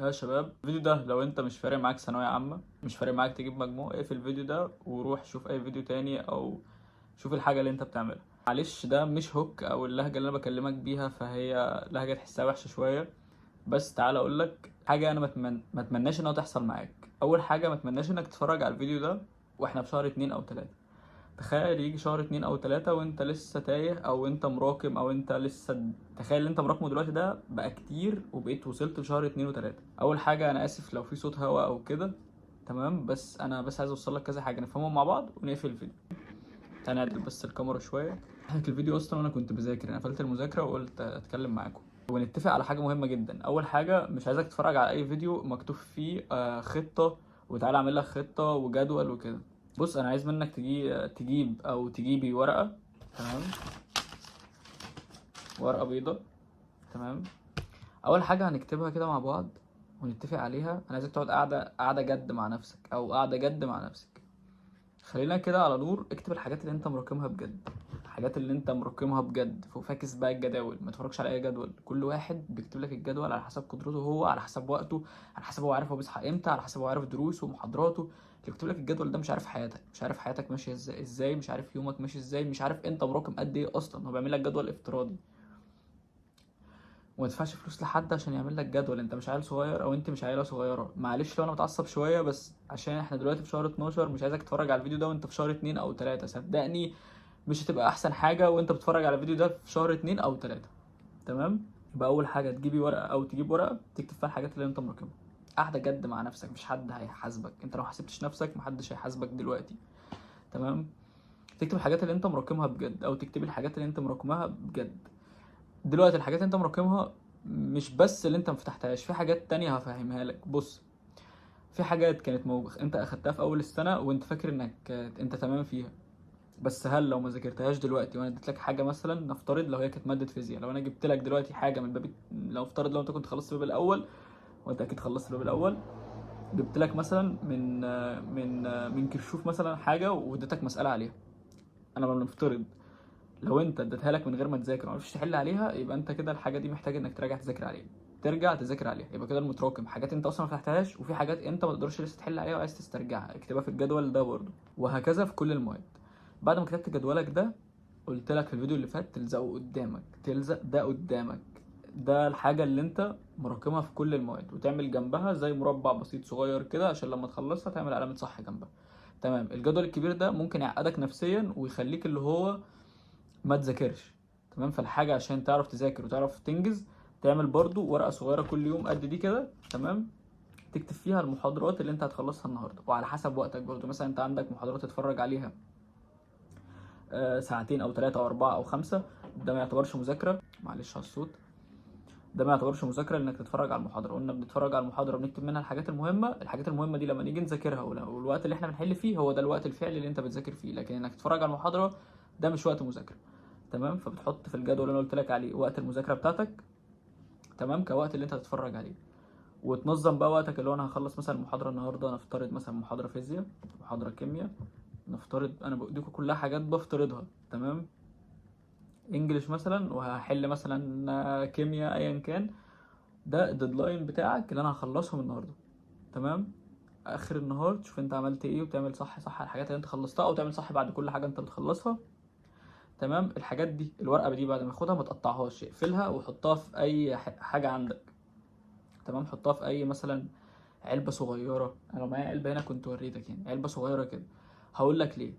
يا شباب، الفيديو ده لو انت مش فارق معاك ثانوية عامة، مش فارق معاك تجيب مجموع، اقفل الفيديو ده وروح شوف اي فيديو تاني او شوف الحاجة اللي انت بتعملها. معلش ده مش هوك او اللهجة اللي انا بكلمك بيها، فهي لهجة تحسها وحشة شوية. بس تعال اقول لك حاجة انا ما اتمناش انها تحصل معاك. اول حاجة ما اتمناش انك تتفرج على الفيديو ده واحنا في شهر 2 او 3. تخيل يجي شهر 2 او 3 وانت لسه تايه او انت مراكم او انت لسه. تخيل انت مراكمه دلوقتي ده بقى كتير وبقيت وصلت لشهر 2 و3. اول حاجة انا اسف لو في صوت هوا او كده، تمام؟ بس انا عايز اوصل لك كذا حاجة نفهمهم مع بعض ونقفل الفيديو. تعالى نعدل بس الكاميرا شوية. الفيديو اصلا انا كنت بذاكر، انا قفلت المذاكرة وقلت اتكلم معاكم ونتفق على حاجة مهمة جدا. اول حاجة مش عايزك تتفرج على اي فيديو مكتوب فيه خطة وتعالى اعمل لك خطة وجدول وكده. بص، انا عايز منك تجيب او تجيبي ورقه، تمام؟ ورقه بيضه، تمام. اول حاجه هنكتبها كده مع بعض ونتفق عليها. انا عايزك تقعد قاعده جد مع نفسك او قاعده جد مع نفسك. خلينا كده على نور اكتب الحاجات اللي انت مراكمها بجد، الحاجات اللي انت مراكمها بجد. فاكس بقى الجداول، ما تفرجش على اي جدول. كل واحد بيكتب لك الجدول على حسب قدرته هو، على حسب وقته، على حسب هو عارف هو بيصحى امتى، على حسب هو عارف دروسه ومحاضراته. اللي يكتب لك الجدول ده مش عارف حياتك، مش عارف حياتك ماشيه ازاي، مش عارف يومك ماشي ازاي، مش عارف انت مراكم قد ايه اصلا. هو بيعمل لك جدول افتراضي وما تدفعش فلوس لحد عشان يعمل لك جدول. انت مش عيل صغير او انت مش عيله صغيره. معلش لو انا متعصب شويه، بس عشان احنا دلوقتي في شهر 12 مش عايزك تتفرج على الفيديو ده وانت في شهر 2 او 3. صدقني مش هتبقى احسن حاجه وانت بتتفرج على الفيديو ده في شهر 2 او 3. تمام؟ يبقى اول حاجه تجيبي ورقه او تجيب ورقه تكتب فيها الحاجات اللي انت مراكمها. قاعده جد مع نفسك، مش حد هيحاسبك. انت لو حاسبتش نفسك محدش هيحاسبك دلوقتي. تمام؟ تكتب الحاجات اللي انت مراكمها بجد او تكتبي الحاجات اللي انت مراكمها بجد. دلوقتي الحاجات اللي انت مراكمها مش بس اللي انت مفتحتهاش، في حاجات تانية هفهمها لك. بص، في حاجات كانت انت اخدتها في اول السنة وانت فاكر انك انت تمام فيها. بس هل لو ما ذاكرتهاش دلوقتي وانا اديت لك حاجة، مثلا نفترض لو هي كانت مادة فيزياء، لو انا جبت لك دلوقتي حاجة من باب، لو افترض لو انت كنت خلصت الباب الاول، وانت اكيد خلصت الباب الاول، جبت لك مثلا من كشوف مثلا حاجة واديتك مسألة عليها. انا بنفترض لو انت اديتها لك من غير ما تذاكر وما عرفتش تحل عليها، يبقى انت كده الحاجه دي محتاج انك تراجع تذاكر عليها. ترجع تذاكر عليها، يبقى كده المتراكم حاجات انت اصلا ما فتحتهاش، وفي حاجات انت ما تقدرش لسه تحل عليها وعايز تسترجعها، اكتبها في الجدول ده برضه. وهكذا في كل المواد. بعد ما كتبت جدولك ده، قلت لك في الفيديو اللي فات تلزقه قدامك، تلزق ده قدامك. ده الحاجه اللي انت مراكمها في كل المواد، وتعمل جنبها زي مربع بسيط صغير كده عشان لما تخلصها تعمل علامه صح جنبها. تمام؟ الجدول الكبير ده ممكن يعقدك نفسيا ويخليك اللي هو ما تذاكرش. تمام؟ فالحاجة عشان تعرف تذاكر وتعرف تنجز، تعمل برضو ورقة صغيرة كل يوم قد دي كده، تمام؟ تكتب فيها المحاضرات اللي انت هتخلصها النهارده وعلى حسب وقتك برضو. مثلا انت عندك محاضرات تتفرج عليها ساعتين او 3 او 4 او 5، ده ما يعتبرش مذاكرة. معلش على الصوت. ده ما يعتبرش مذاكرة لانك تتفرج على المحاضرة. قلنا بنتفرج على المحاضرة بنكتب منها الحاجات المهمة. الحاجات المهمة دي لما نيجي نذاكرها والوقت اللي احنا بنحل فيه هو ده الوقت الفعلي اللي انت بتذاكر فيه. لكن انك تتفرج على المحاضرة ده مش وقت مذاكرة. تمام؟ فبتحط في الجدول اللي انا قلت لك عليه وقت المذاكره بتاعتك، تمام، كوقت اللي انت هتتفرج عليه. وتنظم بقى وقتك، اللي هو انا هخلص مثلا محاضره النهارده، نفترض مثلا محاضره فيزياء، محاضره كيمياء، نفترض انا بديكوا كلها حاجات بفترضها، تمام؟ انجليش مثلا، وهحل مثلا كيمياء ايا كان. ده الديدلاين بتاعك اللي انا هخلصهم النهارده. تمام؟ اخر النهار تشوف انت عملت ايه وتعمل صح الحاجات اللي انت خلصتها، او تعمل صح بعد كل حاجه انت بتخلصها. تمام؟ الحاجات دي الورقه دي بعد ما تاخدها ما تقطعهاش، اقفلها وحطها في اي حاجه عندك. تمام؟ حطها في اي مثلا علبه صغيره. انا لو معايا علبه هنا كنت وريتك، يعني علبه صغيره كده. هقول لك ليه.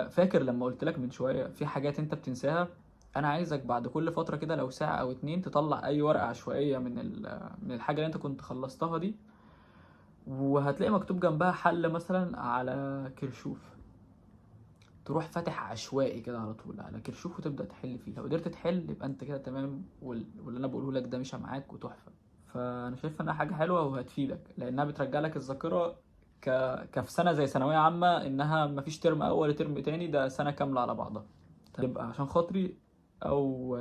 فاكر لما قلت لك من شويه في حاجات انت بتنساها؟ انا عايزك بعد كل فتره كده لو ساعه او 2 تطلع اي ورقه عشوائيه من الحاجه اللي انت كنت خلصتها دي، وهتلاقي مكتوب جنبها حل مثلا على كرشوف. تروح فاتح عشوائي كده على طول على كرشوف وتبدا تحل فيه. لو قدرت تحل يبقى انت كده تمام، واللي انا بقوله لك ده مشى معاك وتحفه. فانا شايف انها حاجه حلوه وهتفيدك لانها بترجع لك الذاكره. كفي سنه زي ثانويه عامه، انها مفيش ترم اول وترم تاني، ده سنه كامله على بعضها. تبقى عشان خاطري، او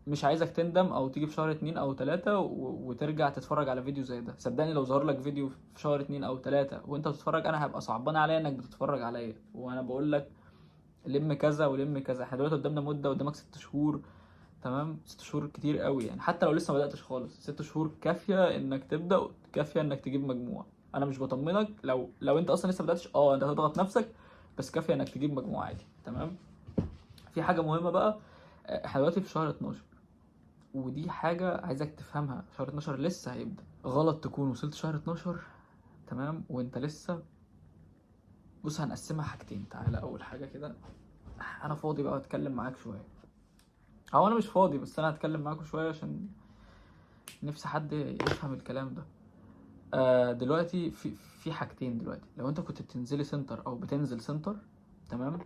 مش عايزك تندم او تيجي في شهر 2 او 3 وترجع تتفرج على فيديو زي ده. صدقني لو ظهر لك فيديو في شهر 2 او 3 وانت بتتفرج، انا هبقى صعبان عليا انك بتتفرج عليا وانا بقول لك لم كذا ولم كذا. احنا دلوقتي قدامنا مده، قدامك 6 شهور. تمام. 6 شهور كتير قوي يعني، حتى لو لسه ما بداتش خالص 6 شهور كافيه انك تبدا، كافيه انك تجيب مجموعه. انا مش بطمنك لو انت اصلا لسه ما بداتش، انت هتضغط نفسك، بس كافيه انك تجيب مجموعه عادي. تمام. في حاجه مهمه بقى، احنا دلوقتي في شهر 12، ودي حاجه عايزك تفهمها. شهر 12 لسه هيبدا، غلط تكون وصلت شهر 12 تمام وانت لسه. بص هنقسمها حاجتين. تعالى اول حاجه كده، انا فاضي بقى اتكلم معاك شويه، او انا مش فاضي بس انا هتكلم معاكم شويه عشان نفسي حد يفهم الكلام ده. دلوقتي في حاجتين. دلوقتي لو انت كنت بتنزلي سنتر او بتنزل سنتر، تمام،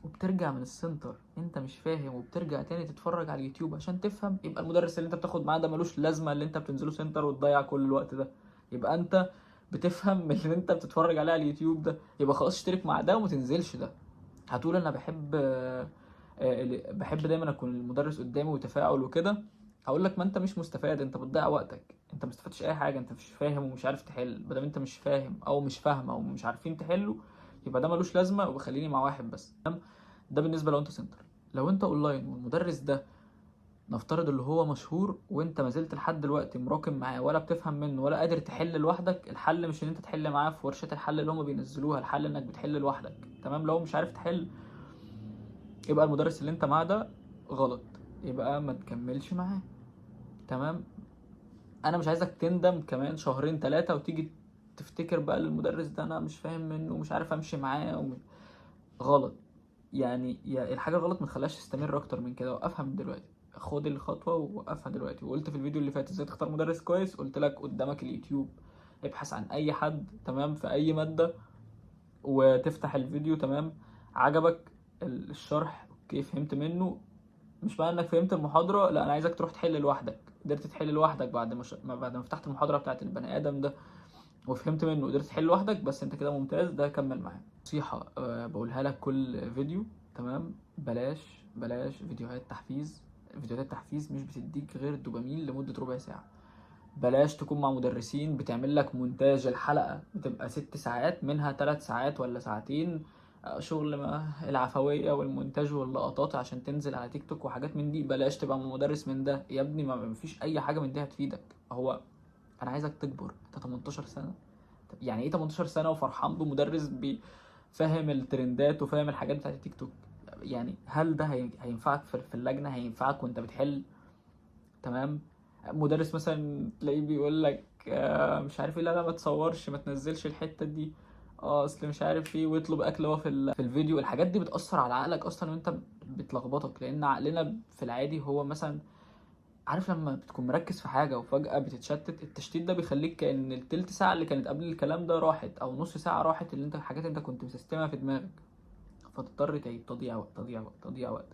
وبترجع من السنتر انت مش فاهم وبترجع تاني تتفرج على اليوتيوب عشان تفهم، يبقى المدرس اللي انت بتاخد معاه ده ملوش لازمه، اللي انت بتنزله سنتر وتضيع كل الوقت ده. يبقى انت بتفهم من اللي انت بتتفرج عليه على اليوتيوب ده، يبقى خلاص اشترك مع ده وما تنزلش ده. هتقول انا بحب دايما اكون المدرس قدامي وتفاعل وكده. هقول لك ما انت مش مستفاد، انت بتضيع وقتك، انت ما استفدتش اي حاجه، انت مش فاهم ومش عارف تحل. ما دام انت مش فاهم او مش فاهمه او مش عارفين تحلوا، يبقى ده ملوش لازمه وبخليني مع واحد بس. تمام. ده بالنسبه لو انت سنتر. لو انت اونلاين والمدرس ده نفترض اللي هو مشهور، وانت ما زلت لحد دلوقتي مراكم معاه ولا بتفهم منه ولا قادر تحل لوحدك، الحل مش ان انت تحل معاه في ورشه الحل اللي هم بينزلوها، الحل انك بتحل لوحدك. تمام. لو مش عارف تحل، يبقى المدرس اللي انت معاه ده غلط، يبقى ما تكملش معاه. تمام. انا مش عايزك تندم كمان شهرين 3 وتيجي تفتكر بقى المدرس ده انا مش فاهم منه ومش عارف امشي معاه غلط. يعني يا الحاجه الغلط ما تخليهاش تستمر اكتر من كده، وقفها من دلوقتي. خد الخطوه ووقفها دلوقتي. وقلت في الفيديو اللي فات ازاي تختار مدرس كويس، قلت لك قدامك اليوتيوب، ابحث عن اي حد تمام في اي ماده وتفتح الفيديو. تمام. عجبك الشرح، اوكي، فهمت منه، مش معنى انك فهمت المحاضره لا، انا عايزك تروح تحل لوحدك. قدرت تحل لوحدك بعد ما فتحت المحاضره بتاعت البني ادم ده وفهمت منه، قدرت تحل لوحدك، بس انت كده ممتاز، ده كمل معاه. نصيحه بقولها لك كل فيديو، تمام، بلاش فيديوهات تحفيز. فيديوهات التحفيز مش بتديك غير دوبامين لمده ربع ساعه. بلاش تكون مع مدرسين بتعمل لك مونتاج الحلقة بتبقى 6 ساعات منها 3 ساعات ولا ساعتين شغل ما العفوية والمونتاج واللقطات عشان تنزل على تيك توك وحاجات من دي. بلاش تبقى مدرس من ده يا ابني، ما فيش اي حاجة من دي هتفيدك. هو انا عايزك تكبر، انت 18 سنة. يعني ايه 18 سنة وفرحان بمدرس فاهم الترندات وفاهم الحاجات بتاعت التيك توك؟ يعني هل ده هينفعك في اللجنة؟ هينفعك وانت بتحل؟ تمام. مدرس مثلا تلاقيه بيقول لك مش عارف ايه، لا ما تصورش، ما تنزلش الحته دي، اصل مش عارف ايه، ويطلب اكل هو في الفيديو. الحاجات دي بتاثر على عقلك اصلا وانت بتلخبطك، لان عقلنا في العادي هو مثلا، عارف لما بتكون مركز في حاجه وفجاه بتتشتت، التشتيت ده بيخليك كأن التلت ساعه اللي كانت قبل الكلام ده راحت، او نص ساعه راحت، اللي انت حاجات انت كنت مسيستمها في دماغك، فتضطر تعيد. تضييع وقت تضييع وقت تضييع وقت.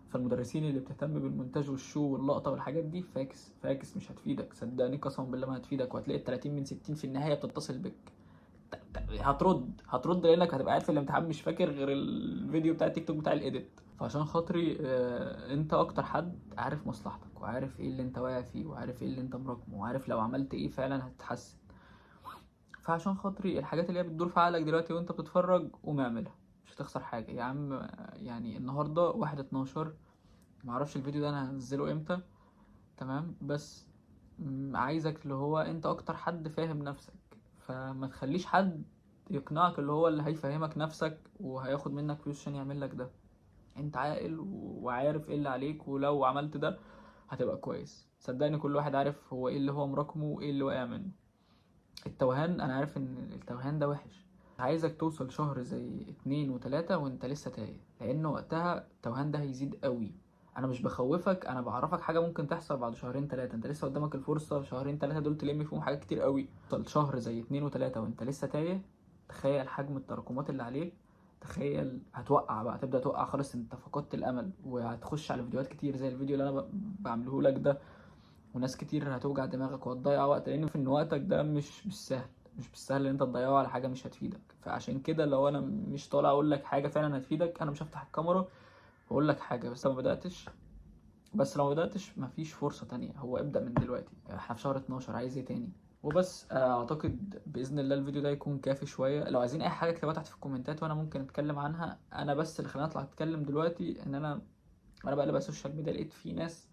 فالمدرسين اللي بتهتم بالمونتاج والشو واللقطه والحاجات دي فاكس مش هتفيدك، صدقني قسما بالله ما هتفيدك. وهتلاقي ال 30 من 60 في النهايه بتتصل بك. هترد لانك هتبقى قاعد في الامتحان مش فاكر غير الفيديو بتاع التيك توك بتاع الايديت. فعشان خاطري انت اكتر حد عارف مصلحتك وعارف ايه اللي انت واقع فيه وعارف ايه اللي انت مراكمه وعارف لو عملت ايه فعلا هتتحسن. فعشان خاطري الحاجات اللي هي بتدور في عقلك دلوقتي وانت بتتفرج قوم اعملها، مش هتخسر حاجه يا عم. يعني النهارده 1/12، معرفش الفيديو ده انا هنزله امتى. تمام. بس عايزك اللي هو انت اكتر حد فاهم نفسك، فما تخليش حد يقنعك اللي هو اللي هيفهمك نفسك وهياخد منك فلوس عشان يعمل لك ده. انت عاقل وعارف ايه اللي عليك، ولو عملت ده هتبقى كويس. صدقني كل واحد عارف هو ايه اللي هو مراكمه وايه اللي واقع منه. التوهان، انا عارف ان التوهان ده وحش. عايزك توصل شهر زي 2 و3 وانت لسه تايه، لان وقتها التوهان ده هيزيد قوي. انا مش بخوفك، انا بعرفك حاجه ممكن تحصل بعد شهرين 3. انت لسه قدامك الفرصه شهرين 3 دول تلم فيهم حاجات كتير قوي. توصل شهر زي 2 و3 وانت لسه تايه، تخيل حجم التراكمات اللي عليك. تخيل هتوقع بقى، تبدا توقع خالص، انت فقدت الامل وهتخش على فيديوهات كتير زي الفيديو اللي انا بعمله لك ده، وناس كتير هتوجع دماغك وهتضيع وقت، لان في ان وقتك ده مش سهل. مش بالسهل ان انت تضيعه على حاجه مش هتفيدك. فعشان كده لو انا مش طالع اقول لك حاجه فعلا هتفيدك، انا مش هفتح الكاميرا واقول لك حاجه. بس لو ما بداتش مفيش فرصه تانية. هو ابدا من دلوقتي، احنا في شهر 12، عايز ايه تاني؟ وبس. اعتقد باذن الله الفيديو ده يكون كافي شويه. لو عايزين اي حاجه اكتبوها تحت في الكومنتات وانا ممكن اتكلم عنها. انا بس اللي خلاني اطلع اتكلم دلوقتي ان انا وانا بقلب على السوشيال ميديا لقيت في ناس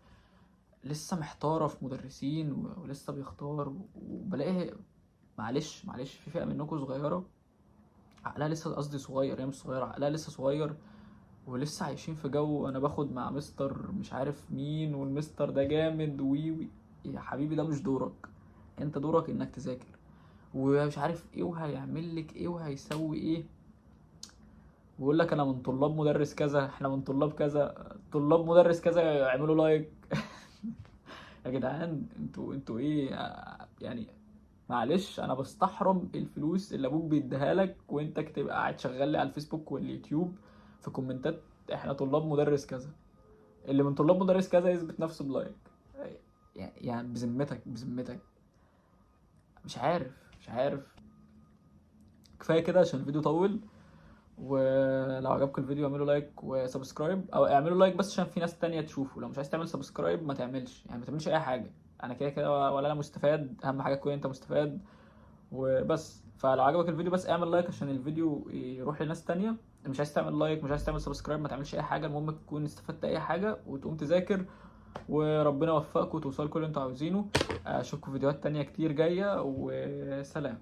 لسه محتاره في مدرسين ولسه بيختار، وبلاقي معلش في فئه منكم صغيره عقلها لسه، قصدي صغير، هي مش صغيره، عقلها لسه صغير، ولسه عايشين في جو انا باخد مع مستر مش عارف مين والمستر ده جامد وي. يا حبيبي ده مش دورك، انت دورك انك تذاكر، ومش عارف ايه وهيعمل لك ايه وهيسوي ايه، ويقول لك انا من طلاب مدرس كذا، احنا من طلاب كذا، طلاب مدرس كذا يعملوا لايك. يا جدعان انتوا ايه يعني؟ معلش انا بستحرم الفلوس اللي ابوك بيديها لك وانت تبقى قاعد شغال لي على الفيسبوك واليوتيوب في كومنتات احنا طلاب مدرس كذا. اللي من طلاب مدرس كذا يثبت نفسه بلايك. يعني بذمتك مش عارف. كفايه كده عشان الفيديو طول، ولو عجبكم الفيديو اعملوا لايك وسبسكرايب، او اعملوا لايك بس عشان في ناس تانية تشوفه. لو مش عايز تعمل سبسكرايب ما تعملش، يعني ما تعملش اي حاجه، انا كده كده ولا انا مستفاد، اهم حاجه تكون انت مستفاد وبس. فلو عجبك الفيديو بس اعمل لايك عشان الفيديو يروح لناس تانية. مش عايز تعمل لايك، مش عايز تعمل سبسكرايب، ما تعملش اي حاجه، المهم تكون استفدت اي حاجه وتقوم تذاكر، وربنا يوفقكم وتوصلوا كل اللي انتوا عاوزينه. اشوفكم فيديوهات تانية كتير جايه، وسلام.